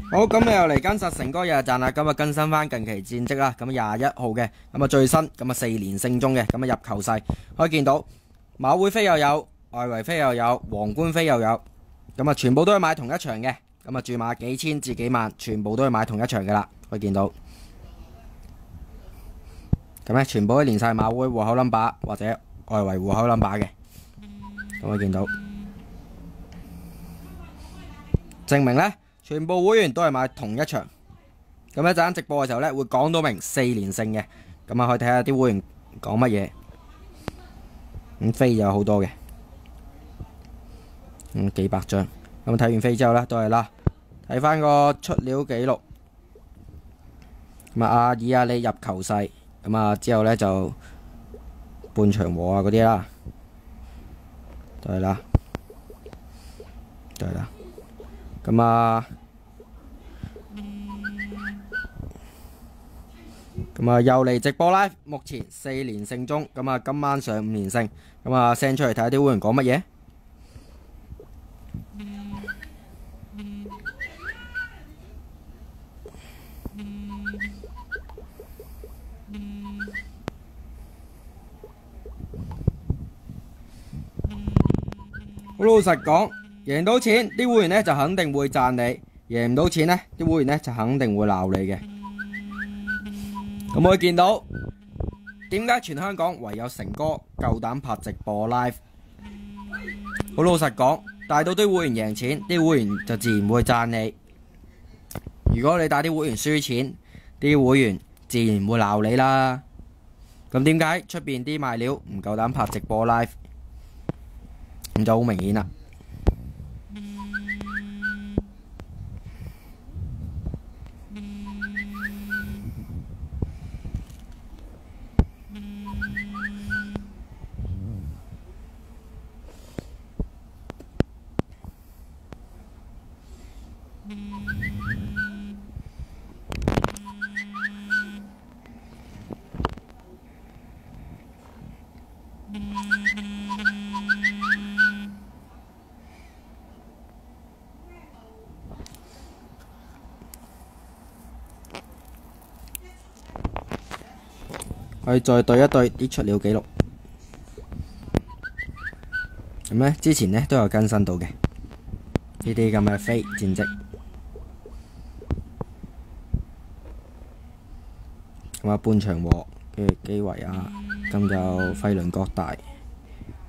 好，咁你又嚟跟實成哥日日賺啦，咁啊更新翻近期戰績啦，咁21號嘅，咁啊最新，咁啊4連勝中嘅，咁啊入球勢可以見到馬會飛又有，外圍飛又有，皇冠飛又有，咁啊全部都係買同一場嘅，咁啊注碼幾千至幾萬，全部都係買同一場嘅啦，可以見到，咁咧全部都連晒馬會戶口 number 或者外圍戶口 number 嘅，咁可以見到，證明呢。全部會員都係買同一場，咁一陣間直播嘅時候呢，會講到明4連勝嘅，咁啊可以睇下啲會員講乜嘢，咁飛有好多嘅，幾百張，咁睇完飛之後呢，都係啦，睇翻個出料記錄，咁啊以你入球勢，咁啊之後呢，就半場和啊嗰啲啦，都係啦，都係啦。咁啊，又嚟直播啦！目前4連勝中，咁啊今晚上5連勝，咁啊 send 出嚟睇下啲會員講乜嘢。好老實講。贏到錢，啲會員呢就肯定會讚你；贏唔到錢呢，啲會員呢就肯定會鬧你嘅。咁可以見到，點解全香港唯有成哥夠膽拍直播 live？ 好老實講，帶到啲會員贏錢，啲會員就自然會讚你；如果你帶啲會員輸錢，啲會員自然會鬧你啦。咁點解出邊啲賣料唔夠膽拍直播 live？ 咁就好明顯啦。我哋再對一對啲出料記錄，咁呢之前呢都有更新到嘅呢啲咁嘅飛戰績，咁啊半場和嘅基維啊，咁就費倫國大，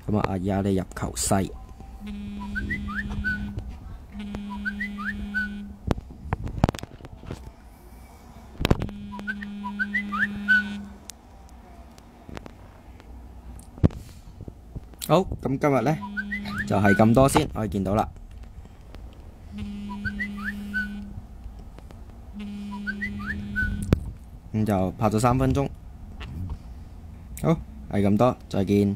咁啊而家你入球西。好，咁今日呢就係咁多先，可以見到啦。咁就拍咗3分鐘。好，係咁多，再見。